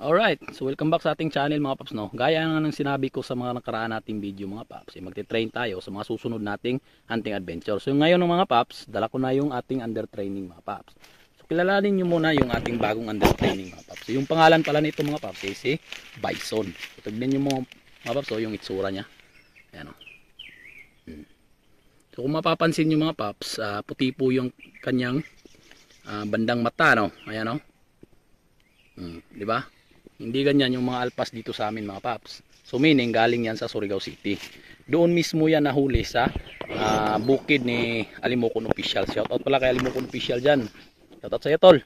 Alright, so welcome back sa ating channel mga paps, no. Gaya nga ng sinabi ko sa mga nakaraan nating video mga paps, magte-train tayo sa mga susunod nating hunting adventure. So ngayon mga paps, dala ko na yung ating under training mga paps. So kilalanin nyo muna yung ating bagong under training mga paps. So, yung pangalan pala nito mga paps ay si Bison. So tignan nyo mga paps, yung itsura nya. Ayan, So kung mapapansin nyo mga paps, puti po yung kanyang bandang mata, no. Ayan, no. Di ba? Hindi ganyan yung mga alpas dito sa amin mga paps. So meaning galing yan sa Surigao City. Doon mismo yan nahuli sa bukid ni Alimokon Official. Shoutout pala kay Alimokon Official dyan. Shoutout sa iyo tol.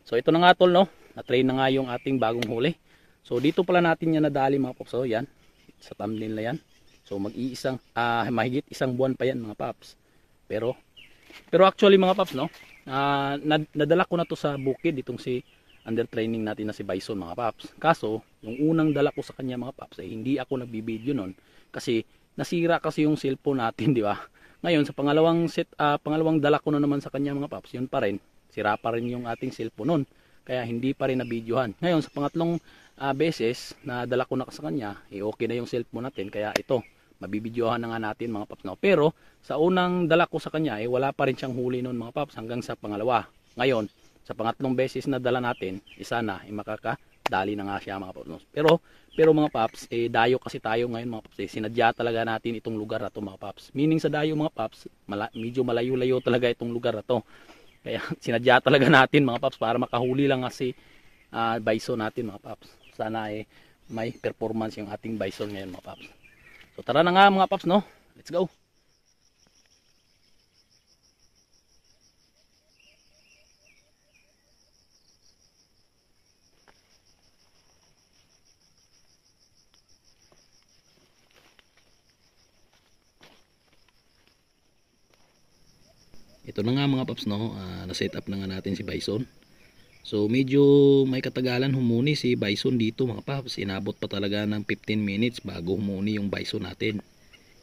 So ito na nga tol, no. Na-train na nga yung ating bagong huli. So dito pala natin yan nadali mga paps. So yan. Sa thumbnail na yan. So mag-iisang mahigit isang buwan pa yan mga paps. Pero actually mga paps, no. Nadala ko na to sa bukid itong si under training natin na si Bison mga paps. Kaso yung unang dala ko sa kanya mga paps ay hindi ako nagbibideo nun kasi nasira kasi yung cellphone natin, di ba? Ngayon sa pangalawang dala ko na naman sa kanya mga paps, yun pa rin, sira pa rin yung ating cellphone nun, kaya hindi pa rin nabidyohan. Ngayon sa pangatlong beses na dala ko na sa kanya, okay na yung cellphone natin, kaya ito mabibidyohan na nga natin mga paps, no? Pero sa unang dala ko sa kanya wala pa rin siyang huli nun mga paps hanggang sa pangalawa. Ngayon sa pangatlong beses na dala natin, isa na makakadali na nga siya mga paps. Pero mga paps, dayo kasi tayo ngayon mga paps. Sinadya talaga natin itong lugar na to mga paps. Meaning sa dayo mga paps, medyo malayo-layo talaga itong lugar na to. Kaya sinadya talaga natin mga paps para makahuli lang kasi bison natin mga paps. Sana may performance yung ating bison ngayon mga paps. So tara na nga mga paps, no. Let's go. Ito na nga mga paps, no, na-set up na nga natin si Bison. So medyo may katagalan humuni si Bison dito mga paps. Inabot pa talaga ng 15 minutes bago humuni yung Bison natin.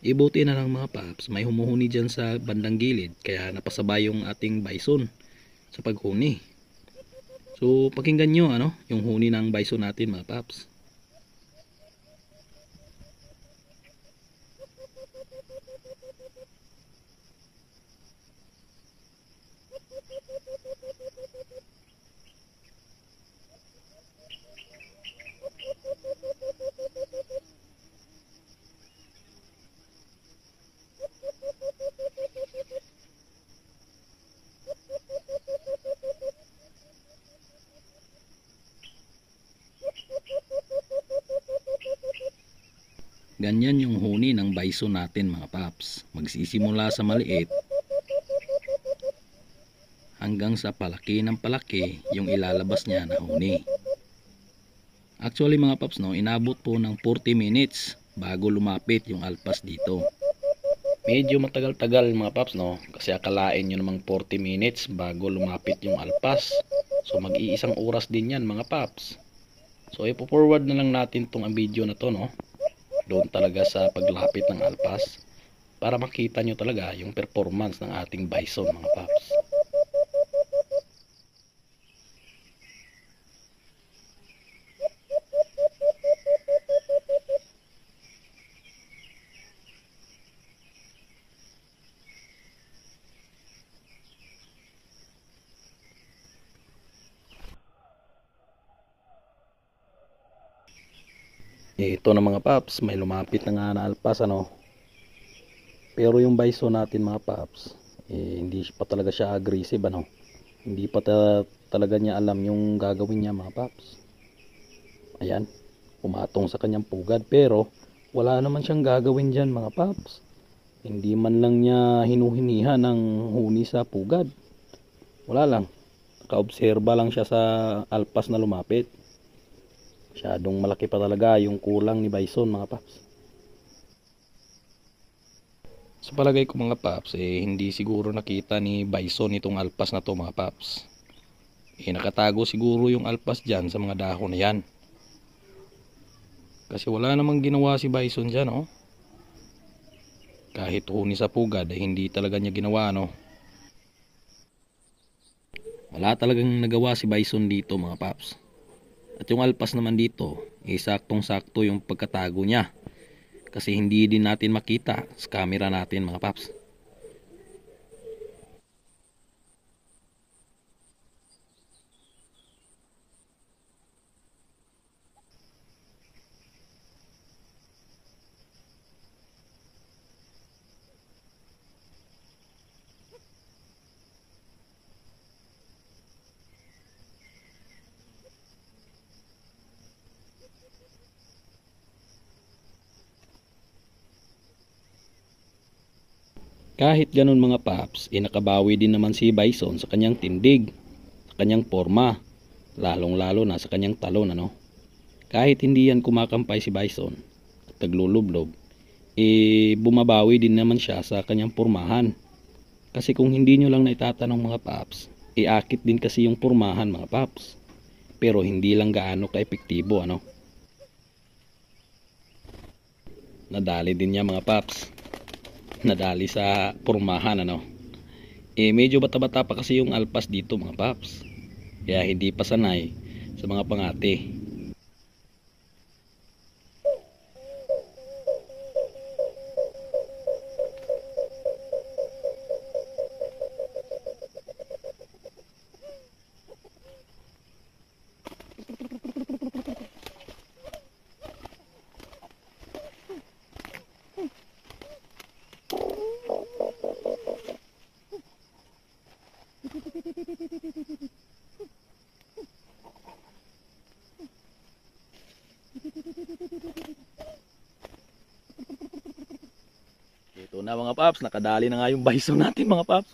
Ibuti na lang mga paps, may humuhuni dyan sa bandang gilid, kaya napasabay yung ating Bison sa paghuni. So pakinggan nyo yung huni ng Bison natin mga paps. Ganyan yung huni ng bison natin mga paps. Magsisimula sa maliit hanggang sa palaki ng palaki yung ilalabas niya na huni. Actually mga paps, no, inabot po ng 40 minutes bago lumapit yung alpas dito. Medyo matagal-tagal mga paps, no, kasi akalain nyo namang 40 minutes bago lumapit yung alpas. So mag-iisang oras din yan mga paps. So ipo-forward na lang natin tong video na to, no, doon talaga sa paglapit ng alpas para makita nyo talaga yung performance ng ating bison mga paps. Ito na mga paps, may lumapit na nga na alpas, pero yung bison natin mga paps, hindi pa talaga siya aggressive, hindi pa talaga niya alam yung gagawin niya mga paps. Ayan, pumatong sa kanyang pugad, pero wala naman siyang gagawin dyan mga paps. Hindi man lang niya hinuhinihan ng huni sa pugad, wala lang, nakaobserba lang siya sa alpas na lumapit. Masyadong malaki pa talaga yung kulang ni bison mga paps. Sa palagay ko mga paps, hindi siguro nakita ni bison itong alpas na to mga paps. Nakatago siguro yung alpas dyan sa mga dahon na yan. Kasi wala namang ginawa si bison dyan, Kahit huni sa pugad hindi talaga niya ginawa, Wala talagang nagawa si bison dito mga paps. At yung alpas naman dito, saktong-sakto yung pagkatago niya. Kasi hindi din natin makita sa camera natin mga paps. Kahit ganun mga paps, nakabawi din naman si Bison sa kanyang tindig, sa kanyang forma, lalong lalo na sa kanyang talon ano. Kahit hindi yan kumakampay si Bison at naglulublob, bumabawi din naman siya sa kanyang pormahan. Kasi kung hindi nyo lang naitatanong mga paps, akit din kasi yung pormahan mga paps. Pero hindi lang gaano ka-epektibo ano. Nadali din niya mga paps. Nadali sa pormahan ano. Medyo bata-bata pa kasi yung alpas dito mga paps. Kaya hindi pa sanay sa mga pangate. Ito na mga paps, nakadali na nga yung bison natin mga paps.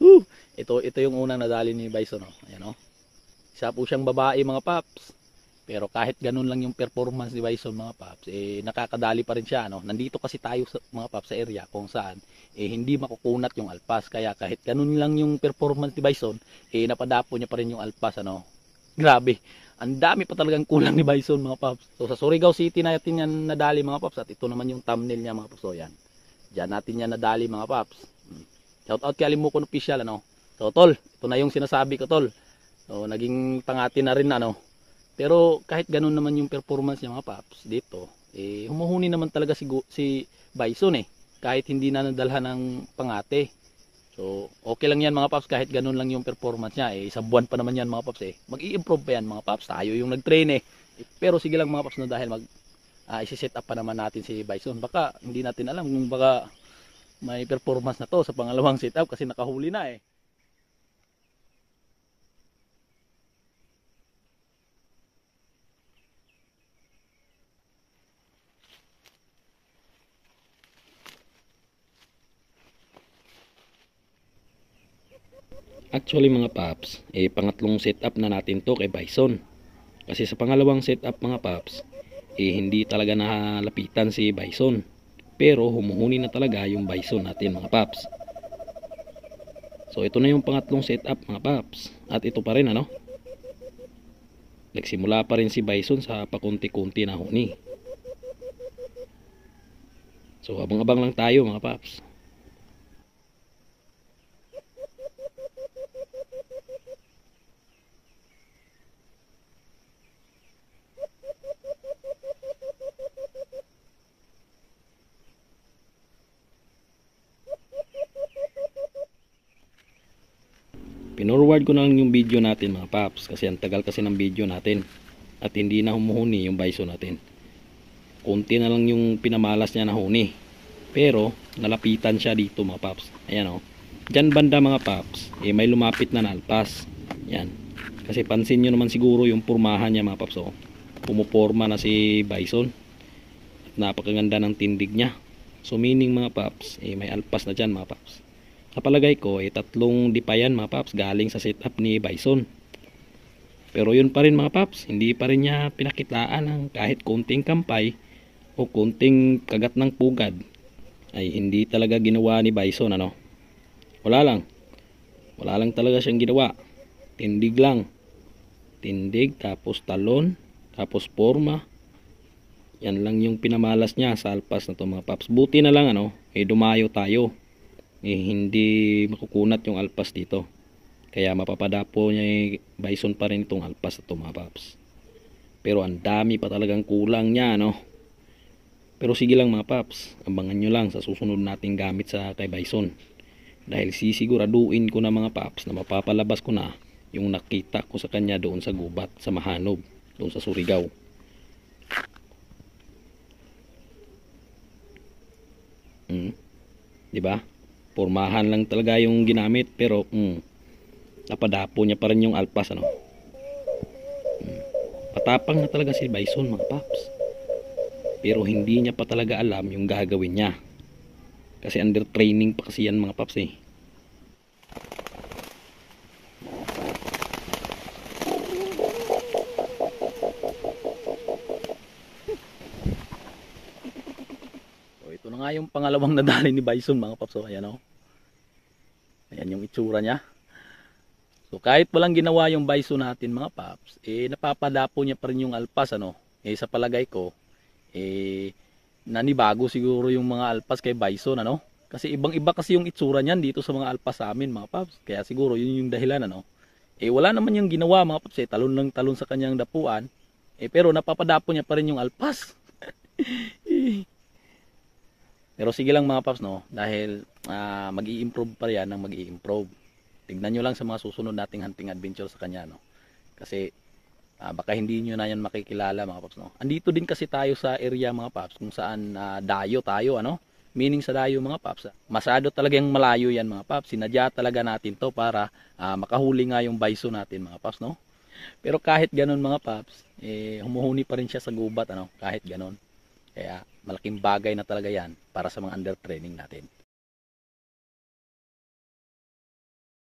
Ito yung unang nadali ni bison oh. Ayan oh. Isa po siyang babae mga paps. Pero kahit ganun lang yung performance ni bison mga paps, nakakadali pa rin siya no. Nandito kasi tayo sa mga paps sa area kung saan hindi makukunat yung alpas. Kaya kahit ganun lang yung performance ni bison, napadapo niya pa rin yung alpas ano. Grabe. Ang dami pa talagang kulang ni bison mga paps. So sa Surigao City natin yan nadali mga paps at ito naman yung thumbnail niya mga paps. So yan. Diyan natin yan nadali mga paps. Shout out kay Alimukon Official ano. So tol, ito na yung sinasabi ko tol. So naging pangati na rin ano. Pero kahit ganun naman yung performance niya mga paps dito, humuhuni naman talaga si Bison kahit hindi na nadalhan ng pangate. So okay lang yan mga paps kahit ganun lang yung performance niya. Isang buwan pa naman yan mga paps Mag-i-improve pa yan mga paps. Tayo yung nag-train Pero sige lang mga paps no, dahil isi-set up pa naman natin si Bison. Baka hindi natin alam kung baka may performance na to sa pangalawang setup kasi nakahuli na Actually mga paps, pangatlong setup na natin to kay Bison. Kasi sa pangalawang setup mga paps, hindi talaga nalapitan si Bison. Pero humuhuni na talaga yung Bison natin mga paps. So ito na yung pangatlong setup mga paps. At ito pa rin ano. Nagsimula pa rin si Bison sa pakunti-kunti na huni. So abang-abang lang tayo mga paps. Pinorward ko na lang yung video natin mga paps kasi ang tagal kasi ng video natin at hindi na humuhuni yung Bison natin. Kunti na lang yung pinamalas niya na huni. Pero nalapitan siya dito mga paps. Ayan o. Diyan banda mga paps, may lumapit na alpas. Yan. Kasi pansin nyo naman siguro yung pormahan niya mga paps. Pumuporma na si Bison. At napakaganda ng tindig niya. So meaning mga paps, may alpas na dyan mga paps. Kapalagay ko, tatlong dipayan mga paps galing sa setup ni Bison. Pero yun pa rin mga paps, hindi pa rin niya pinakitaan ng kahit konting kampay o konting kagat ng pugad. Ay hindi talaga ginawa ni Bison ano. Wala lang talaga siyang ginawa. Tindig lang. Tindig, tapos talon, tapos porma. Yan lang yung pinamalas niya sa alpas na to mga paps. Buti na lang ano, dumayo tayo. Hindi makukunat yung alpas dito. Kaya mapapadapo niya Bison pa rin itong alpas na to mga paps. Pero ang dami pa talagang kulang niya, no? Pero sige lang mga paps, abangan nyo lang sa susunod nating gamit sa kay Bison. Dahil sisiguraduhin ko na mga paps na mapapalabas ko na yung nakita ko sa kanya doon sa gubat sa Mahanob, doon sa Surigao. Diba? Pormahan lang talaga yung ginamit pero napadapo niya pa rin yung alpas, ano? Patapang na talaga si Bison mga paps. Pero hindi niya pa talaga alam yung gagawin niya. Kasi under training pa kasi yan mga paps eh. So ito na nga yung pangalawang nadali ni Bison mga paps. So ayan o. Ayan yung itsura niya. So kahit walang ginawa yung Bison natin mga paps, napapadapo niya pa rin yung alpas, ano. Sa palagay ko, nanibago siguro yung mga alpas kay Bison, ano. Kasi ibang-iba kasi yung itsura niyan dito sa mga alpas sa amin mga paps. Kaya siguro yun yung dahilan, ano. Wala naman yung ginawa mga paps, talon ng talon sa kanyang dapuan. Pero napapadapo niya pa rin yung alpas. Pero sige lang mga paps, no, dahil mag-i-improve pa yan ng mag-i-improve. Tignan nyo lang sa mga susunod nating hunting adventure sa kanya, no. Kasi baka hindi nyo na yan makikilala mga paps, no. Andito din kasi tayo sa area mga paps kung saan dayo tayo, ano. Meaning sa dayo mga paps, masado talagang malayo yan mga paps. Sinadya talaga natin to para makahuli nga yung Bison natin mga paps, no. Pero kahit ganun mga paps, humuhuni pa rin siya sa gubat, ano, kahit ganun. Kaya malaking bagay na talaga yan para sa mga under training natin.